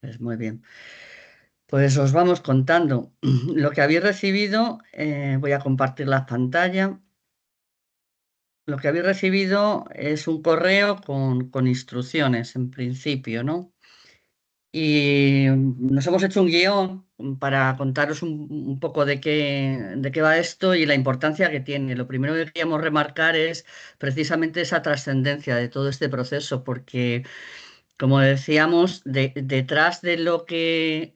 Pues muy bien. Pues os vamos contando lo que habéis recibido. Voy a compartir la pantalla. Lo que habéis recibido es un correo con instrucciones, en principio, ¿no? Y nos hemos hecho un guión para contaros un poco de qué va esto y la importancia que tiene. Lo primero que queríamos remarcar es precisamente esa trascendencia de todo este proceso, porque como decíamos, detrás de lo que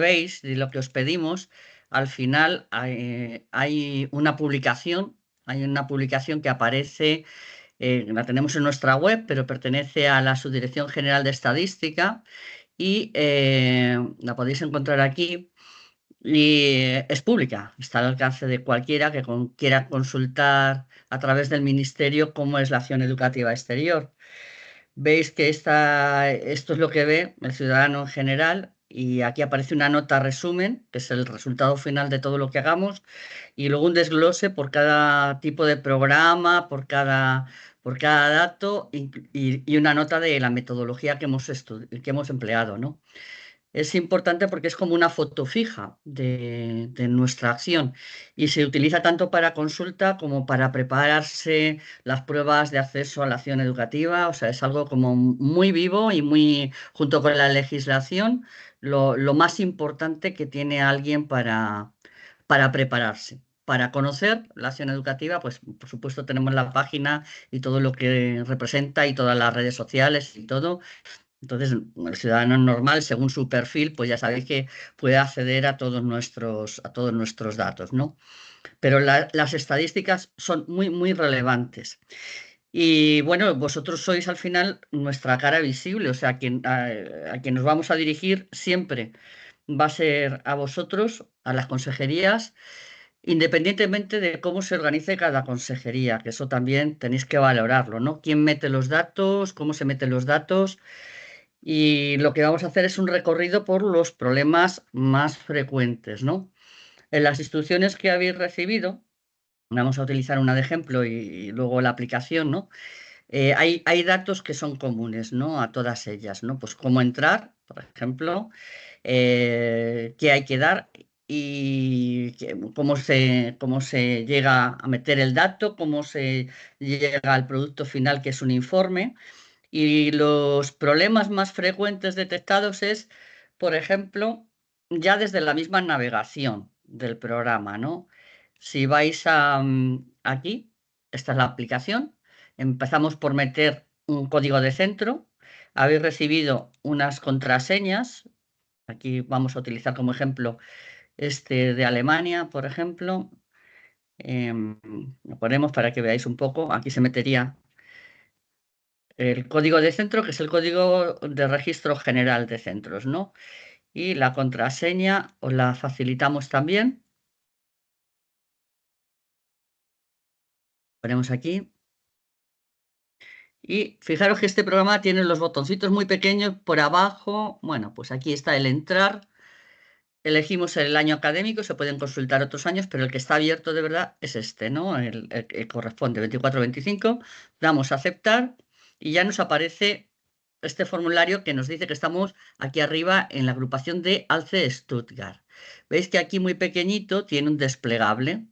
veis, de lo que os pedimos, al final hay una publicación que aparece, la tenemos en nuestra web, pero pertenece a la Subdirección General de Estadística y la podéis encontrar aquí. Y es pública, está al alcance de cualquiera que quiera consultar a través del Ministerio cómo es la acción educativa exterior. Veis que esto es lo que ve el ciudadano en general y aquí aparece una nota resumen, que es el resultado final de todo lo que hagamos, y luego un desglose por cada tipo de programa, por cada dato y una nota de la metodología que hemos empleado, ¿no? Es importante porque es como una foto fija de nuestra acción y se utiliza tanto para consulta como para prepararse las pruebas de acceso a la acción educativa. O sea, es algo como muy vivo y muy, junto con la legislación, lo más importante que tiene alguien para prepararse. Para conocer la acción educativa, pues por supuesto tenemos la página y todo lo que representa y todas las redes sociales y todo. Entonces, el ciudadano normal, según su perfil, pues ya sabéis que puede acceder a todos nuestros datos, ¿no? Pero las estadísticas son muy, muy relevantes. Y bueno, vosotros sois al final nuestra cara visible, o sea, a quien nos vamos a dirigir siempre va a ser a vosotros, a las consejerías, independientemente de cómo se organice cada consejería, que eso también tenéis que valorarlo, ¿no? ¿Quién mete los datos? ¿Cómo se meten los datos? Y lo que vamos a hacer es un recorrido por los problemas más frecuentes, ¿no? En las instrucciones que habéis recibido, vamos a utilizar una de ejemplo y luego la aplicación, ¿no? Hay datos que son comunes, ¿no? A todas ellas, ¿no? Pues cómo entrar, por ejemplo, qué hay que dar y cómo se llega a meter el dato, cómo se llega al producto final, que es un informe. Y los problemas más frecuentes detectados es, por ejemplo, ya desde la misma navegación del programa, ¿no? Si vais aquí, esta es la aplicación, empezamos por meter un código de centro, habéis recibido unas contraseñas, aquí vamos a utilizar como ejemplo este de Alemania, por ejemplo. Lo ponemos para que veáis un poco, aquí se metería el código de centro, que es el código de registro general de centros, ¿no? Y la contraseña os la facilitamos también. Ponemos aquí. Y fijaros que este programa tiene los botoncitos muy pequeños por abajo. Bueno, pues aquí está el entrar. Elegimos el año académico, se pueden consultar otros años, pero el que está abierto de verdad es este, ¿no? El que corresponde 24-25. Damos a aceptar y ya nos aparece este formulario que nos dice que estamos aquí arriba en la agrupación de Alce Stuttgart. Veis que aquí muy pequeñito tiene un desplegable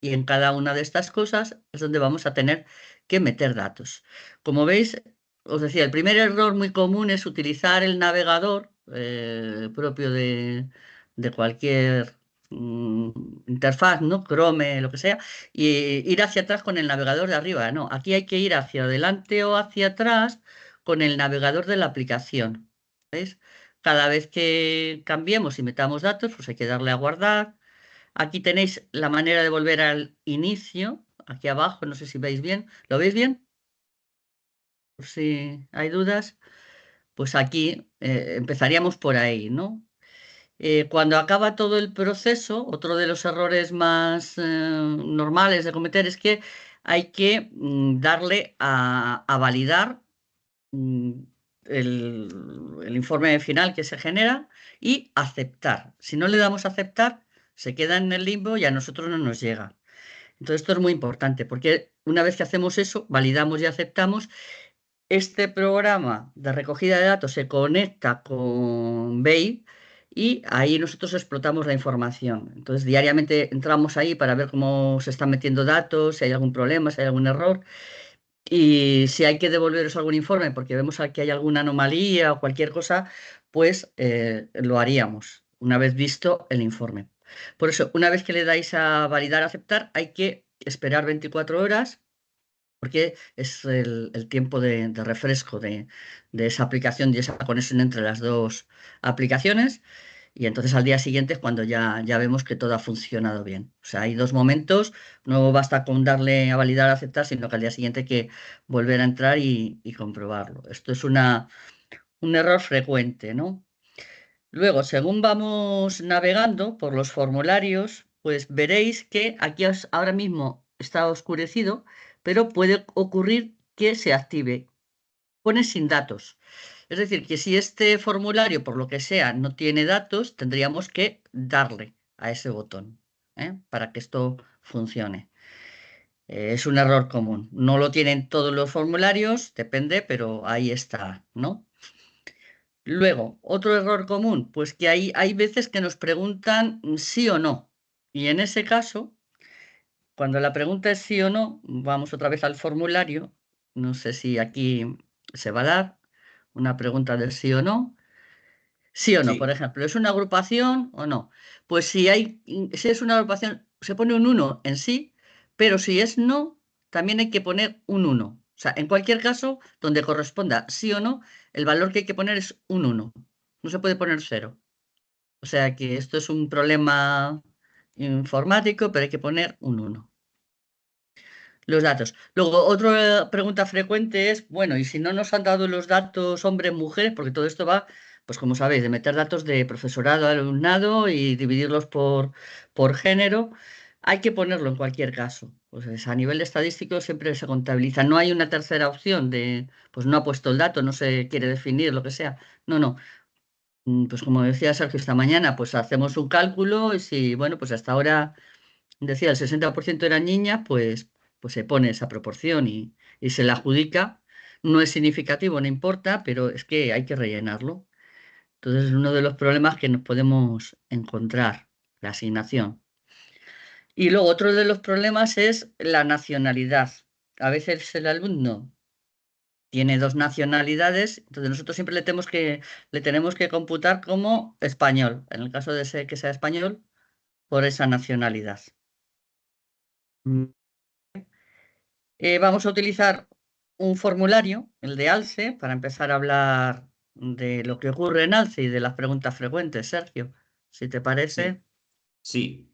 y en cada una de estas cosas es donde vamos a tener que meter datos. Como veis, os decía, el primer error muy común es utilizar el navegador propio de cualquier interfaz, ¿no? Chrome, lo que sea, y ir hacia atrás con el navegador de arriba. No, aquí hay que ir hacia adelante o hacia atrás con el navegador de la aplicación. ¿Veis? Cada vez que cambiemos y metamos datos, pues hay que darle a guardar. Aquí tenéis la manera de volver al inicio, aquí abajo, no sé si veis bien. ¿Lo veis bien? Por si hay dudas, pues aquí empezaríamos por ahí, ¿no? Cuando acaba todo el proceso, otro de los errores más normales de cometer es que hay que darle a validar mm, el informe final que se genera y aceptar. Si no le damos a aceptar, se queda en el limbo y a nosotros no nos llega. Entonces, esto es muy importante porque una vez que hacemos eso, validamos y aceptamos, este programa de recogida de datos se conecta con BEI y ahí nosotros explotamos la información. Entonces, diariamente entramos ahí para ver cómo se están metiendo datos, si hay algún problema, si hay algún error. Y si hay que devolveros algún informe porque vemos que hay alguna anomalía o cualquier cosa, pues lo haríamos una vez visto el informe. Por eso, una vez que le dais a validar, aceptar, hay que esperar 24 horas porque es el tiempo de refresco de esa aplicación y esa conexión entre las dos aplicaciones. Y entonces al día siguiente es cuando ya vemos que todo ha funcionado bien. O sea, hay dos momentos, no basta con darle a validar, a aceptar, sino que al día siguiente hay que volver a entrar y comprobarlo. Esto es un error frecuente, ¿no? Luego, según vamos navegando por los formularios, pues veréis que aquí ahora mismo está oscurecido, pero puede ocurrir que se active. Pone sin datos. Es decir, que si este formulario, por lo que sea, no tiene datos, tendríamos que darle a ese botón, para que esto funcione. Es un error común. No lo tienen todos los formularios, depende, pero ahí está, ¿no? Luego, otro error común, pues que hay veces que nos preguntan sí o no. Y en ese caso, cuando la pregunta es sí o no, vamos otra vez al formulario. No sé si aquí se va a dar una pregunta de sí o no. Sí o no, por Sí, ejemplo, ¿es una agrupación o no? Pues si es una agrupación, se pone un uno en sí, pero si es no, también hay que poner un uno. O sea, en cualquier caso, donde corresponda sí o no, el valor que hay que poner es un uno. No se puede poner cero. O sea que esto es un problema informático, pero hay que poner un uno. Los datos. Luego, otra pregunta frecuente es, bueno, ¿y si no nos han dado los datos hombres, mujeres? Porque todo esto va, pues como sabéis, de meter datos de profesorado, alumnado y dividirlos por género. Hay que ponerlo en cualquier caso. Pues a nivel estadístico siempre se contabiliza. No hay una tercera opción de, pues no ha puesto el dato, no se quiere definir, lo que sea. No, no. Pues como decía Sergio esta mañana, pues hacemos un cálculo y si, bueno, pues hasta ahora decía el 60% eran niñas, pues se pone esa proporción y se la adjudica. No es significativo, no importa, pero es que hay que rellenarlo. Entonces es uno de los problemas que nos podemos encontrar, la asignación. Y luego otro de los problemas es la nacionalidad. A veces el alumno tiene dos nacionalidades, entonces nosotros siempre le tenemos que computar como español, en el caso de ser que sea español, por esa nacionalidad. Vamos a utilizar un formulario, el de ALCE, para empezar a hablar de lo que ocurre en ALCE y de las preguntas frecuentes, Sergio, si te sí, parece. sí.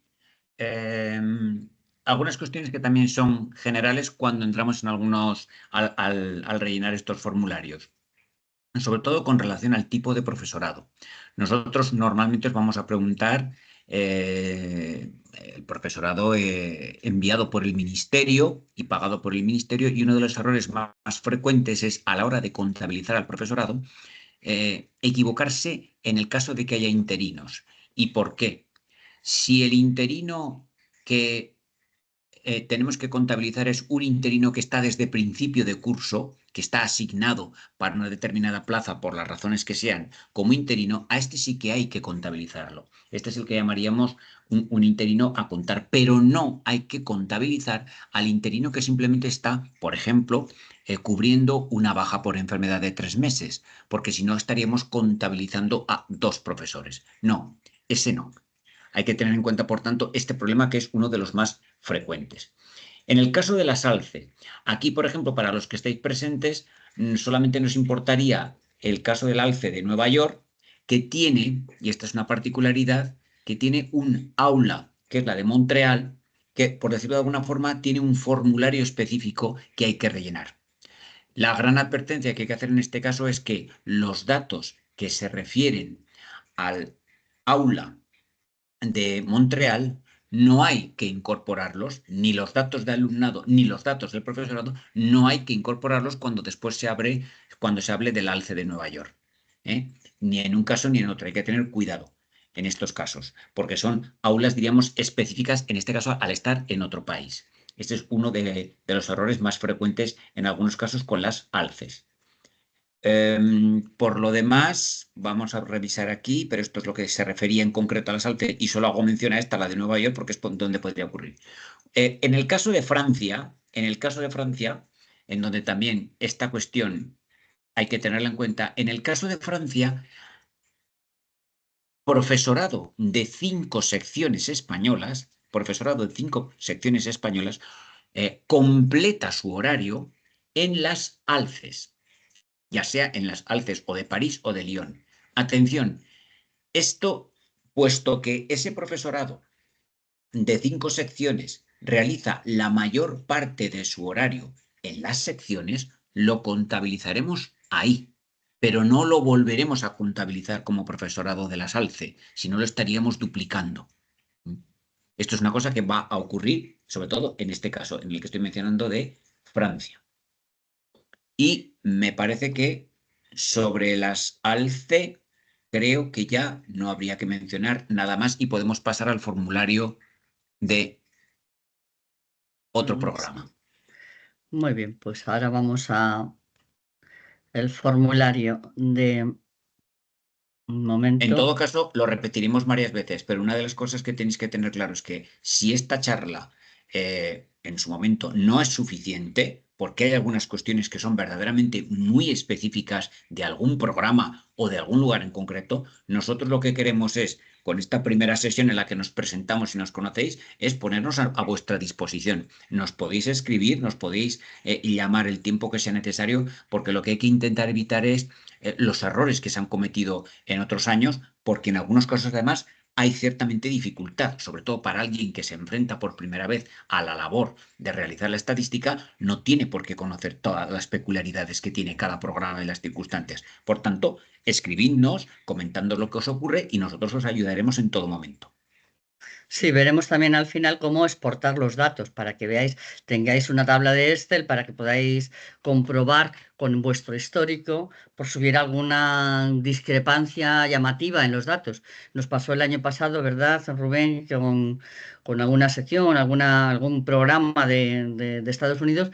Algunas cuestiones que también son generales cuando entramos en algunos al rellenar estos formularios, sobre todo con relación al tipo de profesorado. Nosotros normalmente os vamos a preguntar el profesorado enviado por el ministerio y pagado por el ministerio, y uno de los errores más frecuentes es a la hora de contabilizar al profesorado, equivocarse en el caso de que haya interinos. ¿Y por qué? Si el interino que tenemos que contabilizar es un interino que está desde principio de curso, que está asignado para una determinada plaza por las razones que sean como interino, a este sí que hay que contabilizarlo. Este es el que llamaríamos un interino a contar, pero no hay que contabilizar al interino que simplemente está, por ejemplo, cubriendo una baja por enfermedad de 3 meses, porque si no estaríamos contabilizando a dos profesores. No, ese no. Hay que tener en cuenta, por tanto, este problema que es uno de los más frecuentes. En el caso de las ALCE, aquí, por ejemplo, para los que estáis presentes, solamente nos importaría el caso del ALCE de Nueva York, que tiene, y esta es una particularidad, que tiene un aula, que es la de Montreal, que, por decirlo de alguna forma, tiene un formulario específico que hay que rellenar. La gran advertencia que hay que hacer en este caso es que los datos que se refieren al aula de Montreal no hay que incorporarlos, ni los datos de alumnado, ni los datos del profesorado, no hay que incorporarlos cuando después cuando se hable del alce de Nueva York. ¿eh? Ni en un caso ni en otro. Hay que tener cuidado en estos casos, porque son aulas, diríamos, específicas, en este caso, al estar en otro país. Este es uno de los errores más frecuentes en algunos casos con las alces. Por lo demás, vamos a revisar aquí, pero esto es lo que se refería en concreto a la SALCE, y solo hago mención a esta, la de Nueva York, porque es donde podría ocurrir. En el caso de Francia, en donde también esta cuestión hay que tenerla en cuenta, en el caso de Francia, profesorado de 5 secciones españolas, completa su horario en las ALCES, ya sea en las ALCES o de París o de Lyon. Atención, esto, puesto que ese profesorado de 5 secciones realiza la mayor parte de su horario en las secciones, lo contabilizaremos ahí, pero no lo volveremos a contabilizar como profesorado de la SALCE, sino lo estaríamos duplicando. Esto es una cosa que va a ocurrir, sobre todo en este caso, en el que estoy mencionando de Francia. Y me parece que sobre las ALCE creo que ya no habría que mencionar nada más y podemos pasar al formulario de otro programa. Muy bien, pues ahora vamos a el formulario de un En todo momento. caso, lo repetiremos varias veces, pero una de las cosas que tenéis que tener claro es que si esta charla en su momento no es suficiente, porque hay algunas cuestiones que son verdaderamente muy específicas de algún programa o de algún lugar en concreto, nosotros lo que queremos es, con esta primera sesión en la que nos presentamos y nos conocéis, es ponernos a vuestra disposición. Nos podéis escribir, nos podéis llamar el tiempo que sea necesario, porque lo que hay que intentar evitar es los errores que se han cometido en otros años, porque en algunos casos además hay ciertamente dificultad, sobre todo para alguien que se enfrenta por primera vez a la labor de realizar la estadística, no tiene por qué conocer todas las peculiaridades que tiene cada programa y las circunstancias. Por tanto, escribidnos comentando lo que os ocurre y nosotros os ayudaremos en todo momento. Sí, veremos también al final cómo exportar los datos para que veáis, tengáis una tabla de Excel para que podáis comprobar con vuestro histórico por si hubiera alguna discrepancia llamativa en los datos. Nos pasó el año pasado, ¿verdad, Rubén? Con alguna sección, algún programa de Estados Unidos.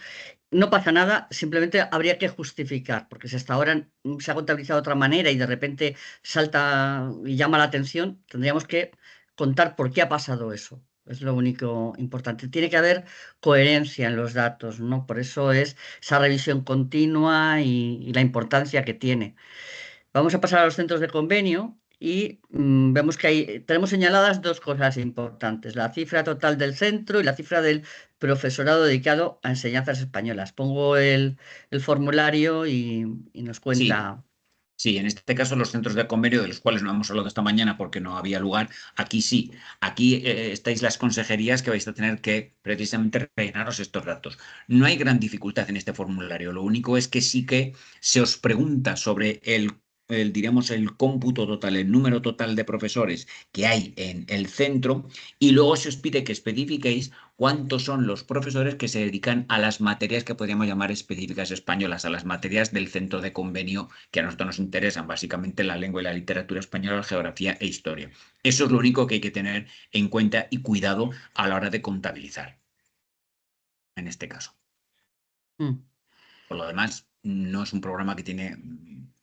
No pasa nada, simplemente habría que justificar, porque si hasta ahora se ha contabilizado de otra manera y de repente salta y llama la atención, tendríamos que contar por qué ha pasado eso. Es lo único importante. Tiene que haber coherencia en los datos, ¿no? Por eso es esa revisión continua y la importancia que tiene. Vamos a pasar a los centros de convenio y vemos que tenemos señaladas dos cosas importantes, la cifra total del centro y la cifra del profesorado dedicado a enseñanzas españolas. Pongo el formulario y nos Sí, cuenta. sí, en este caso los centros de convenio, de los cuales no hemos hablado esta mañana porque no había lugar, aquí sí. Aquí estáis las consejerías que vais a tener que precisamente rellenaros estos datos. No hay gran dificultad en este formulario, lo único es que sí que se os pregunta sobre diríamos, el cómputo total, el número total de profesores que hay en el centro, y luego se os pide que especifiquéis cuántos son los profesores que se dedican a las materias que podríamos llamar específicas españolas, a las materias del centro de convenio que a nosotros nos interesan, básicamente la lengua y la literatura española, la geografía e historia. Eso es lo único que hay que tener en cuenta y cuidado a la hora de contabilizar, en este caso. Mm, Por lo demás, no es un programa que tiene,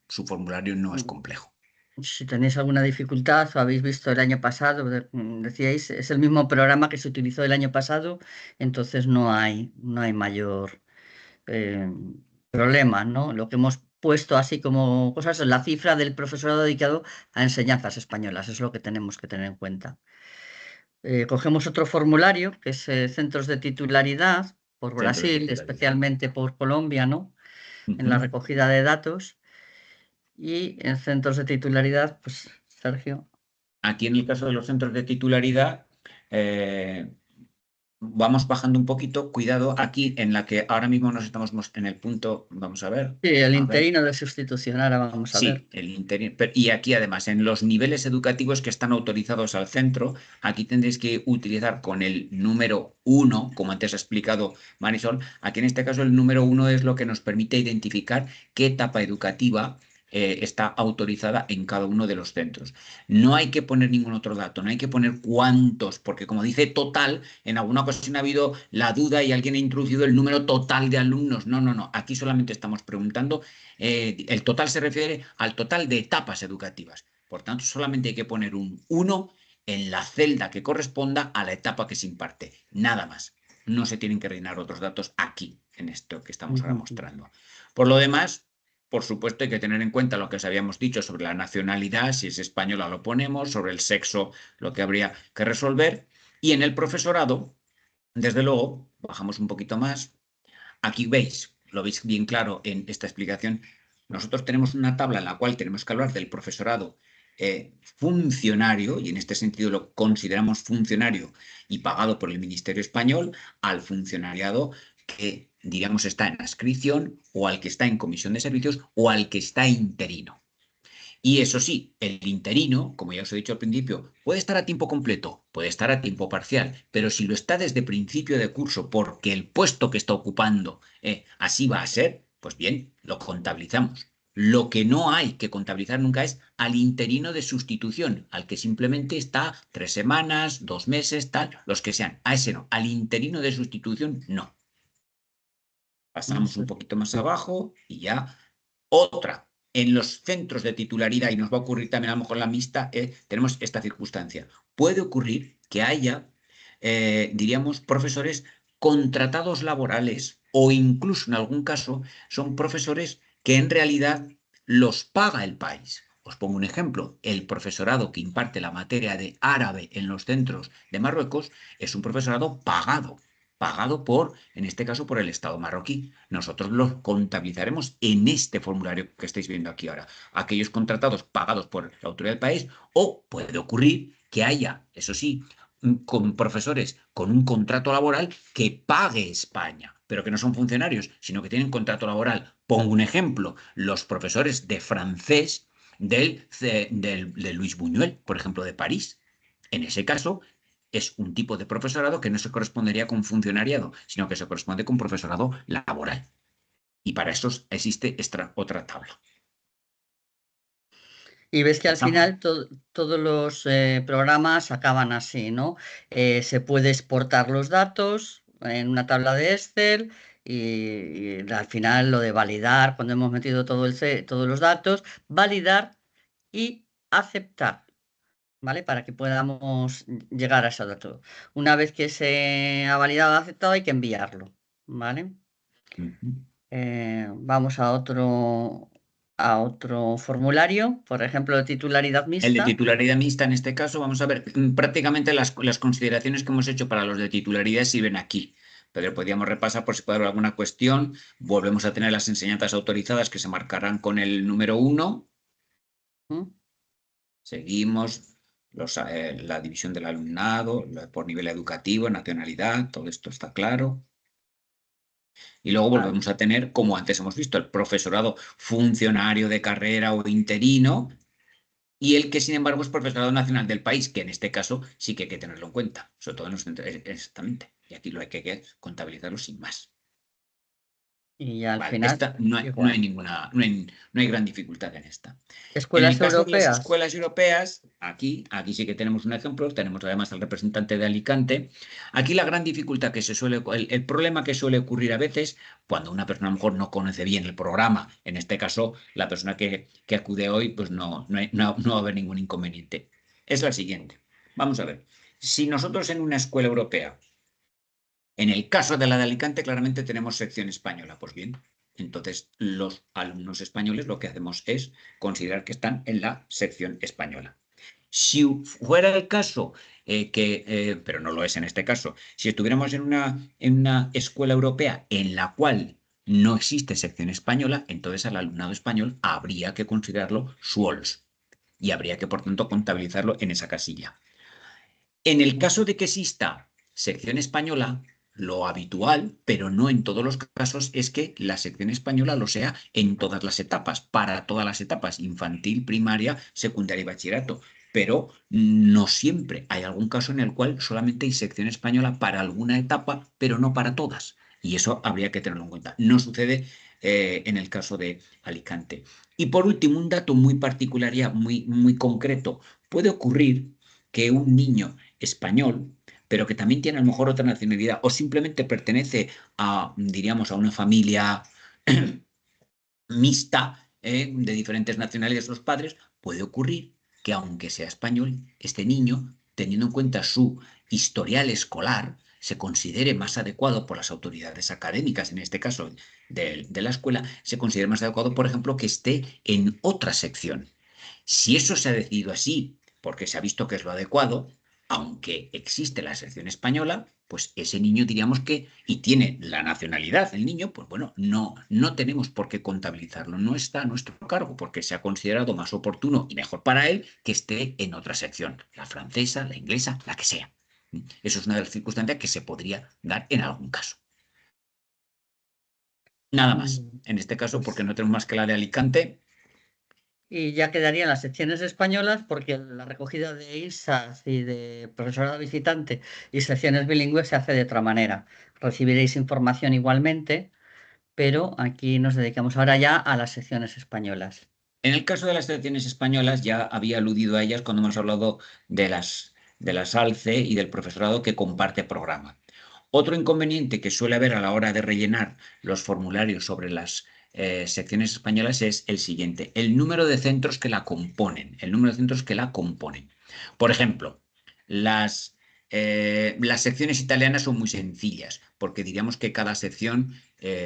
su formulario no es mm. complejo. Si tenéis alguna dificultad o habéis visto el año pasado, decíais, es el mismo programa que se utilizó el año pasado, entonces no hay mayor eh, problema, ¿no? Lo que hemos puesto así como cosas es la cifra del profesorado dedicado a enseñanzas españolas, es lo que tenemos que tener en cuenta. Cogemos otro formulario, que es centros de titularidad, por Centro de Brasil, titularidad. especialmente por Colombia, ¿no? En la Ujú. recogida de datos. Y en centros de titularidad, pues Sergio. Aquí en el caso de los centros de titularidad, eh, vamos bajando un poquito. Cuidado aquí en la que ahora mismo nos estamos en el punto, vamos a ver. Sí, el A ver. interino de sustitución, ahora vamos a ver. Sí, el interior. Y aquí además, en los niveles educativos que están autorizados al centro, aquí tendréis que utilizar con el número 1, como antes ha explicado Marisol. Aquí en este caso el número 1 es lo que nos permite identificar qué etapa educativa está autorizada en cada uno de los centros. No hay que poner ningún otro dato, no hay que poner cuántos, porque como dice total, en alguna ocasión ha habido la duda y alguien ha introducido el número total de alumnos. No, no, no. Aquí solamente estamos preguntando, el total se refiere al total de etapas educativas. Por tanto, solamente hay que poner un 1 en la celda que corresponda a la etapa que se imparte. Nada más. No se tienen que rellenar otros datos aquí, en esto que estamos ahora mostrando. Por lo demás, por supuesto, hay que tener en cuenta lo que os habíamos dicho sobre la nacionalidad, si es española lo ponemos, sobre el sexo, lo que habría que resolver. Y en el profesorado, desde luego, bajamos un poquito más. Aquí veis, lo veis bien claro en esta explicación. Nosotros tenemos una tabla en la cual tenemos que hablar del profesorado funcionario, y en este sentido lo consideramos funcionario y pagado por el Ministerio Español, al funcionariado que, digamos, está en adscripción o al que está en comisión de servicios o al que está interino. Y eso sí, el interino, como ya os he dicho al principio, puede estar a tiempo completo, puede estar a tiempo parcial, pero si lo está desde principio de curso porque el puesto que está ocupando así va a ser, pues bien, lo contabilizamos. Lo que no hay que contabilizar nunca es al interino de sustitución, al que simplemente está 3 semanas, 2 meses, tal, los que sean. A ese no, al interino de sustitución no. Pasamos un poquito más abajo y ya otra. En los centros de titularidad, y nos va a ocurrir también a lo mejor la mixta, tenemos esta circunstancia. Puede ocurrir que haya, diríamos, profesores contratados laborales o incluso en algún caso son profesores que en realidad los paga el país. Os pongo un ejemplo. El profesorado que imparte la materia de árabe en los centros de Marruecos es un profesorado pagado por, en este caso, por el Estado marroquí. Nosotros los contabilizaremos en este formulario que estáis viendo aquí ahora. Aquellos contratados pagados por la autoridad del país, o puede ocurrir que haya, eso sí, con profesores con un contrato laboral que pague España, pero que no son funcionarios, sino que tienen contrato laboral. Pongo un ejemplo, los profesores de francés de Luis Buñuel, por ejemplo, de París. En ese caso, es un tipo de profesorado que no se correspondería con funcionariado, sino que se corresponde con profesorado laboral. Y para eso existe esta otra tabla. Y ves que al Pasamos. final todos los programas acaban así, ¿no? Se puede exportar los datos en una tabla de Excel y al final lo de validar, cuando hemos metido todos los datos, validar y aceptar, ¿vale? Para que podamos llegar a ese dato. Una vez que se ha validado y aceptado, hay que enviarlo, ¿vale? Vamos a otro formulario, por ejemplo, de titularidad El de mixta. titularidad mixta, en este caso, vamos a ver, prácticamente las consideraciones que hemos hecho para los de titularidad sirven aquí. Pero podríamos repasar por si puede haber alguna cuestión. Volvemos a tener las enseñanzas autorizadas que se marcarán con el número 1. ¿Mm? Seguimos la división del alumnado por nivel educativo, nacionalidad, todo esto está claro. Y luego Vale. volvemos a tener, como antes hemos visto, el profesorado funcionario de carrera o interino y el que, sin embargo, es profesorado nacional del país, que en este caso sí que hay que tenerlo en cuenta, sobre todo en los centros, exactamente. Y aquí lo hay que contabilizarlo sin más. Y al Vale, final, esta no hay igual. ninguna, no hay gran dificultad en esta. En el Escuelas caso de las europeas. escuelas europeas, aquí sí que tenemos un ejemplo, tenemos además al representante de Alicante. Aquí la gran dificultad el problema que suele ocurrir a veces cuando una persona a lo mejor no conoce bien el programa, en este caso la persona que acude hoy, pues no va a haber ningún inconveniente. Es la siguiente. Vamos a ver. Si nosotros en una escuela europea, en el caso de la de Alicante, claramente tenemos sección española. Pues bien, entonces los alumnos españoles lo que hacemos es considerar que están en la sección española. Si fuera el caso, pero no lo es en este caso, si estuviéramos en una escuela europea en la cual no existe sección española, entonces al alumnado español habría que considerarlo SWOLS y habría que, por tanto, contabilizarlo en esa casilla. En el caso de que exista sección española, lo habitual, pero no en todos los casos, es que la sección española lo sea en todas las etapas, para todas las etapas, infantil, primaria, secundaria y bachillerato. Pero no siempre. Hay algún caso en el cual solamente hay sección española para alguna etapa, pero no para todas. Y eso habría que tenerlo en cuenta. No sucede en el caso de Alicante. Y por último, un dato muy particular, ya muy concreto. Puede ocurrir que un niño español, pero que también tiene a lo mejor otra nacionalidad, o simplemente pertenece a, diríamos, a una familia mixta, de diferentes nacionalidades los padres, puede ocurrir que aunque sea español, este niño, teniendo en cuenta su historial escolar, se considere más adecuado por las autoridades académicas, en este caso de la escuela, se considere más adecuado, por ejemplo, que esté en otra sección. Si eso se ha decidido así, porque se ha visto que es lo adecuado, aunque existe la sección española, pues ese niño diríamos que, y tiene la nacionalidad el niño, pues bueno, no tenemos por qué contabilizarlo, no está a nuestro cargo, porque se ha considerado más oportuno y mejor para él que esté en otra sección, la francesa, la inglesa, la que sea. Eso es una de las circunstancias que se podría dar en algún caso. Nada más. Mm, En este caso, porque Pues, no tenemos más que la de Alicante. y ya quedarían las secciones españolas porque la recogida de ISAs y de profesorado visitante y secciones bilingües se hace de otra manera. Recibiréis información igualmente, pero aquí nos dedicamos ahora ya a las secciones españolas. En el caso de las selecciones españolas, ya había aludido a ellas cuando hemos hablado de las ALCE y del profesorado que comparte programa. Otro inconveniente que suele haber a la hora de rellenar los formularios sobre las secciones españolas es el siguiente: el número de centros que la componen. El número de centros que la componen. Por ejemplo, las secciones italianas son muy sencillas, porque diríamos que cada sección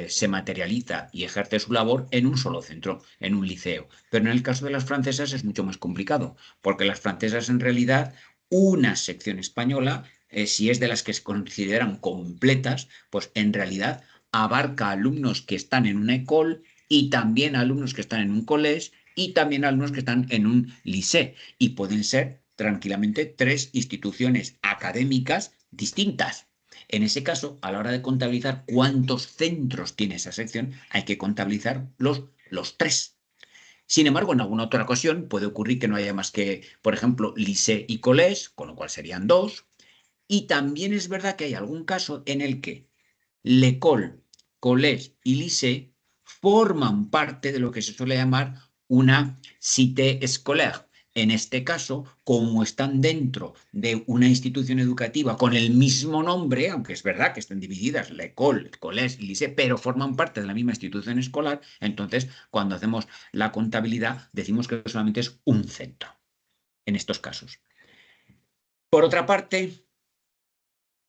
se materializa y ejerce su labor en un solo centro, en un liceo. Pero en el caso de las francesas es mucho más complicado, porque las francesas en realidad, una sección española, si es de las que se consideran completas, pues en realidad abarca alumnos que están en una école y también alumnos que están en un collège y también alumnos que están en un lycée. Y pueden ser tranquilamente 3 instituciones académicas distintas. En ese caso, a la hora de contabilizar cuántos centros tiene esa sección, hay que contabilizar los 3. Sin embargo, en alguna otra ocasión puede ocurrir que no haya más que, por ejemplo, lycée y collège, con lo cual serían 2. Y también es verdad que hay algún caso en el que l'école, collège y lycée forman parte de lo que se suele llamar una cité scolaire. En este caso, como están dentro de una institución educativa con el mismo nombre, aunque es verdad que estén divididas, l'école, el collège y lycée, pero forman parte de la misma institución escolar, entonces cuando hacemos la contabilidad decimos que solamente es un centro en estos casos. Por otra parte,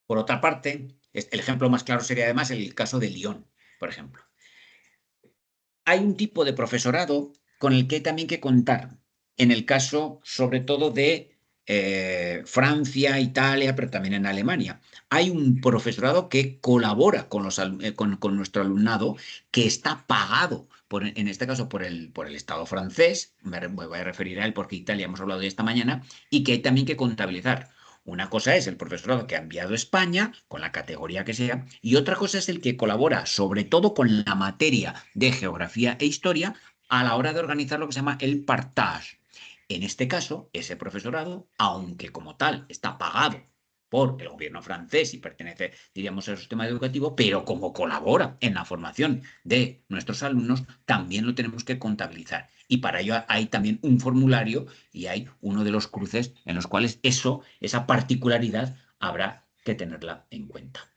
el ejemplo más claro sería además el caso de Lyon, por ejemplo. Hay un tipo de profesorado con el que hay también que contar, en el caso sobre todo de Francia, Italia, pero también en Alemania. Hay un profesorado que colabora con nuestro alumnado, que está pagado, en este caso por el Estado francés, me voy a referir a él porque Italia hemos hablado de esta mañana, y que hay también que contabilizar. Una cosa es el profesorado que ha enviado España, con la categoría que sea, y otra cosa es el que colabora, sobre todo con la materia de geografía e historia, a la hora de organizar lo que se llama el partage. En este caso, ese profesorado, aunque como tal está pagado por el gobierno francés y pertenece, diríamos, al sistema educativo, pero como colabora en la formación de nuestros alumnos, también lo tenemos que contabilizar. Y para ello hay también un formulario y hay uno de los cruces en los cuales esa particularidad, habrá que tenerla en cuenta.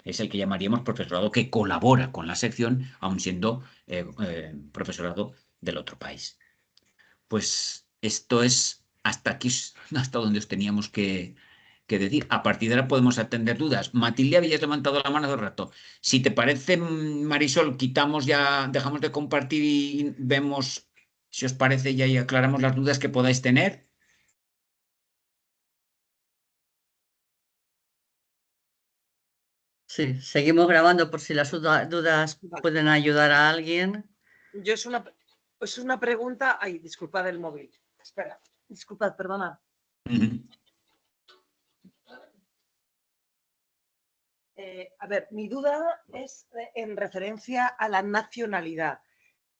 Es el que llamaríamos profesorado que colabora con la sección, aun siendo profesorado del otro país. Pues esto es hasta aquí, hasta donde os teníamos que decir. A partir de ahora podemos atender dudas. Matilde, habías levantado la mano hace rato. Si te parece, Marisol, quitamos ya, dejamos de compartir y vemos, si os parece, ya y aclaramos las dudas que podáis tener. Sí, seguimos grabando por si las dudas Vale. pueden ayudar a alguien. Yo es una pregunta. Ay, disculpad el móvil. Espera, disculpad, perdonad. A ver, mi duda es en referencia a la nacionalidad.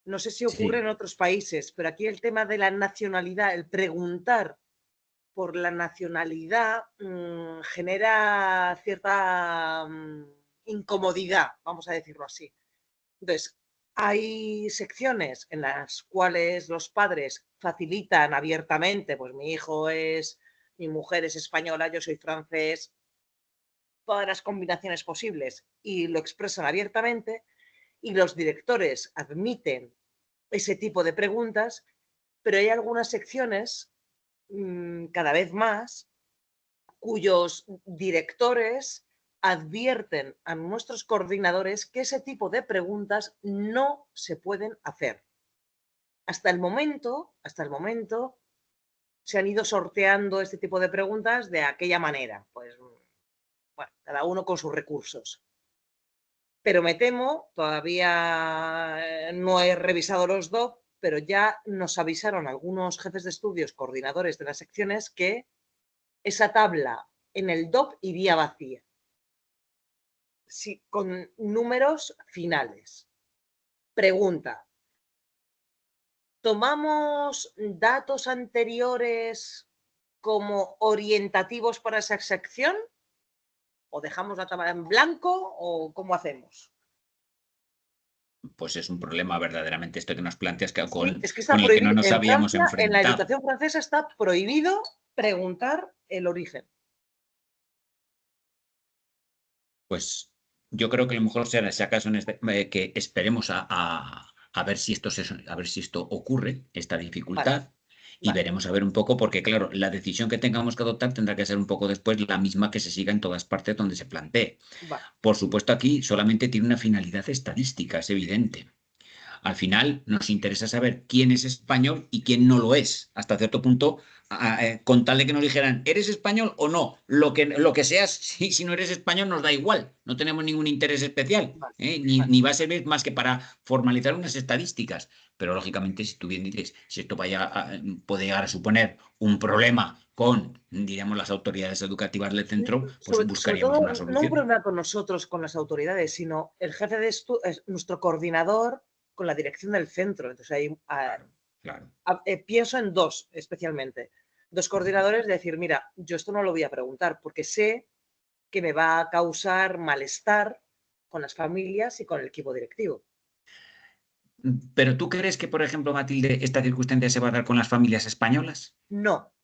No sé si ocurre Sí. en otros países, pero aquí el tema de la nacionalidad, el preguntar por la nacionalidad, genera cierta incomodidad, vamos a decirlo así. Entonces, hay secciones en las cuales los padres facilitan abiertamente, pues mi mujer es española, yo soy francés, todas las combinaciones posibles y lo expresan abiertamente, y los directores admiten ese tipo de preguntas, pero hay algunas secciones cada vez más cuyos directores advierten a nuestros coordinadores que ese tipo de preguntas no se pueden hacer. Hasta el momento, se han ido sorteando este tipo de preguntas de aquella manera. Pues, bueno, cada uno con sus recursos. Pero me temo, todavía no he revisado los DOP, pero ya nos avisaron algunos jefes de estudios, coordinadores de las secciones, que esa tabla en el DOP iría vacía, sí, con números finales. Pregunta: ¿tomamos datos anteriores como orientativos para esa sección? ¿O dejamos la tabla en blanco o cómo hacemos? Pues es un problema verdaderamente esto que nos planteas, que Sí, es que está con el que no prohibido. nos En habíamos Francia, en la enfrentado. educación francesa está prohibido preguntar el origen. Pues yo creo que a lo mejor será, si acaso, que esperemos a ver si esto ocurre, esta dificultad, y Vale. veremos a ver un poco, porque claro, la decisión que tengamos que adoptar tendrá que ser un poco después la misma que se siga en todas partes donde se plantee. Vale. Por supuesto, aquí solamente tiene una finalidad estadística, es evidente. Al final nos interesa saber quién es español y quién no lo es. Hasta cierto punto, con tal de que nos dijeran, ¿eres español o no? Lo que seas, si no eres español, nos da igual. No tenemos ningún interés especial. Vale. Ni va a servir más que para formalizar unas estadísticas. Pero lógicamente, si tú bien dices, si esto puede llegar a suponer un problema con, diríamos, las autoridades educativas del centro, pues Sobre buscaríamos todo, una no un solución. problema con nosotros, con las autoridades, sino el jefe de nuestro coordinador con la dirección del centro. Entonces, ahí Claro. pienso en dos, especialmente. Dos coordinadores de decir, mira, yo esto no lo voy a preguntar porque sé que me va a causar malestar con las familias y con el equipo directivo. ¿Pero tú crees que, por ejemplo, Matilde, esta circunstancia se va a dar con las familias españolas? No.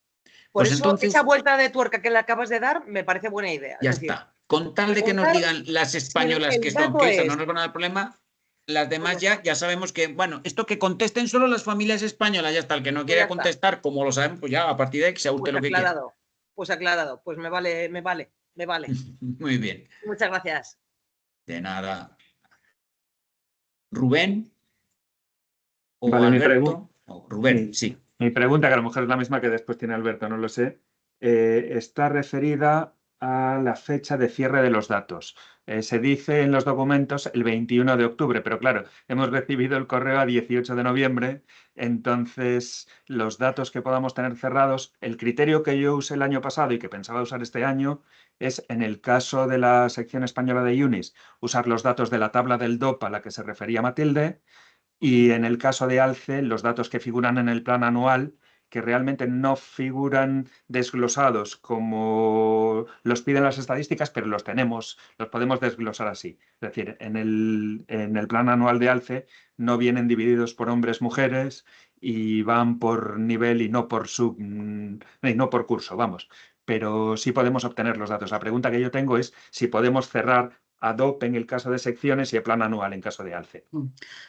Por Pues eso, esa entonces vuelta de tuerca que le acabas de dar me parece buena idea. ya Es decir, está. Con tal de que nos preguntar digan las si españolas el que dato eso no es, nos van a dar problema, las pues demás ya está, ya sabemos que, bueno, esto que contesten solo las familias españolas, ya está. El que no pues ya quiera está, contestar, como lo saben, pues ya a partir de ahí que sea usted pues lo que quiera. aclarado, pues aclarado, pues me vale, me vale, me vale. Muy bien. Muchas gracias. De nada. ¿Rubén o Vale, Alberto? Rubén, mi, sí. mi pregunta, que a lo mejor es la misma que después tiene Alberto, no lo sé, está referida a la fecha de cierre de los datos. Se dice en los documentos el 21 de octubre, pero claro, hemos recibido el correo a 18 de noviembre, entonces los datos que podamos tener cerrados, el criterio que yo usé el año pasado y que pensaba usar este año es, en el caso de la sección española de UNIS, usar los datos de la tabla del DOP a la que se refería Matilde. Y en el caso de ALCE, los datos que figuran en el plan anual, que realmente no figuran desglosados como los piden las estadísticas, pero los podemos desglosar así. Es decir, en el plan anual de ALCE no vienen divididos por hombres, mujeres y van por nivel y no por y no por curso, vamos. Pero sí podemos obtener los datos. La pregunta que yo tengo es si podemos cerrar ADOP en el caso de secciones y el plan anual en caso de ALCE.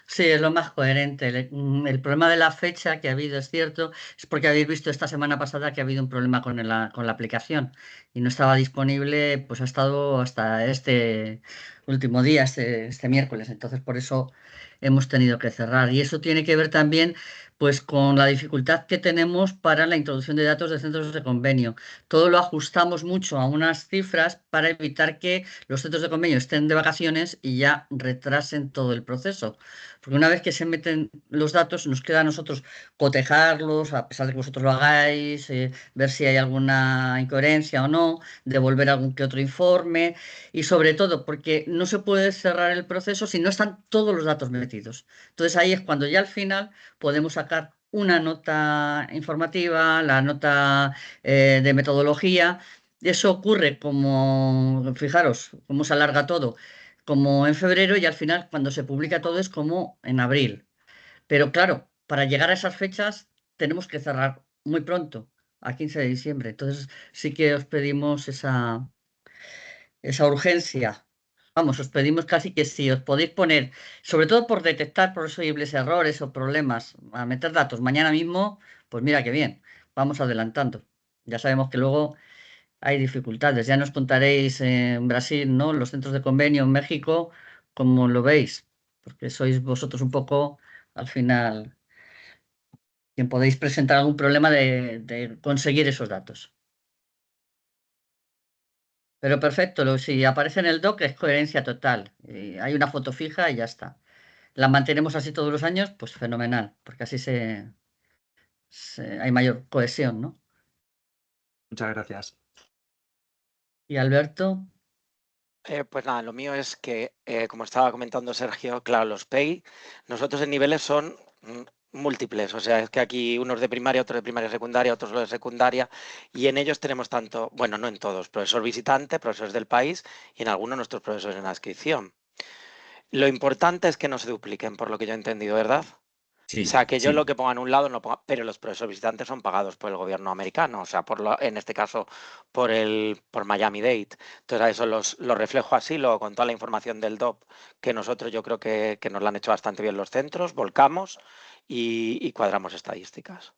Sí, es lo más coherente. El problema de la fecha que ha habido, es cierto, es porque habéis visto esta semana pasada que ha habido un problema con la aplicación y no estaba disponible, pues ha estado hasta este último día, este miércoles. Entonces, por eso hemos tenido que cerrar. Y eso tiene que ver también, pues, con la dificultad que tenemos para la introducción de datos de centros de convenio. Todo lo ajustamos mucho a unas cifras para evitar que los centros de convenio estén de vacaciones y ya retrasen todo el proceso. Porque una vez que se meten los datos, nos queda a nosotros cotejarlos, a pesar de que vosotros lo hagáis, ver si hay alguna incoherencia o no, devolver algún que otro informe y sobre todo porque no se puede cerrar el proceso si no están todos los datos metidos. Entonces ahí es cuando ya al final podemos sacar una nota informativa, la nota de metodología. Eso ocurre como, fijaros, cómo se alarga todo como en febrero y al final cuando se publica todo es como en abril. Pero claro, para llegar a esas fechas tenemos que cerrar muy pronto, a 15 de diciembre. Entonces sí que os pedimos esa urgencia. Vamos, os pedimos casi que si os podéis poner, sobre todo por detectar posibles errores o problemas, a meter datos mañana mismo, pues mira qué bien, vamos adelantando. Ya sabemos que luego hay dificultades. Ya nos contaréis en Brasil, ¿no? Los centros de convenio en México, cómo lo veis, porque sois vosotros un poco, al final, quien podéis presentar algún problema de conseguir esos datos. Pero perfecto, si aparece en el doc es coherencia total. Hay una foto fija y ya está. La mantenemos así todos los años, pues fenomenal, porque así hay mayor cohesión, ¿no? Muchas gracias. Y Alberto, Pues nada, lo mío es que, como estaba comentando Sergio, claro, los PEI, nosotros en niveles son múltiples, o sea, es que aquí unos de primaria, otros de primaria secundaria, otros de secundaria, y en ellos tenemos tanto, bueno, no en todos, profesor visitante, profesores del país y en algunos nuestros profesores en adscripción. Lo importante es que no se dupliquen, por lo que yo he entendido, ¿verdad? O Sí, sea, que yo lo sí. que ponga en un lado no ponga, pero los profesores visitantes son pagados por el gobierno americano, o sea, en este caso por Miami-Dade. Entonces a eso los reflejo así, luego con toda la información del DOP, que nosotros yo creo que nos lo han hecho bastante bien los centros, volcamos y cuadramos estadísticas.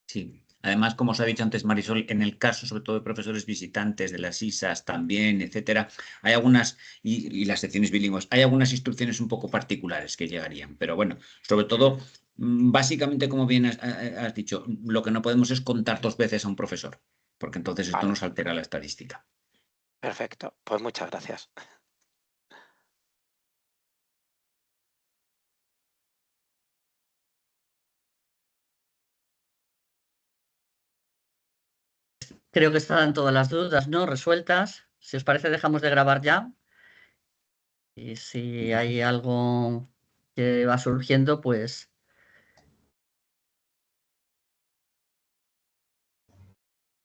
Sí, además, como os ha dicho antes Marisol, en el caso sobre todo de profesores visitantes, de las ISAs también, etcétera, hay algunas, y las secciones bilingües, hay algunas instrucciones un poco particulares que llegarían, pero bueno, sobre todo, básicamente, como bien has dicho, lo que no podemos es contar dos veces a un profesor, porque entonces esto Vale, nos altera la estadística. perfecto. Pues muchas gracias. creo que están todas las dudas, ¿no? Resueltas. Si os parece, dejamos de grabar ya. Y si hay algo que va surgiendo, pues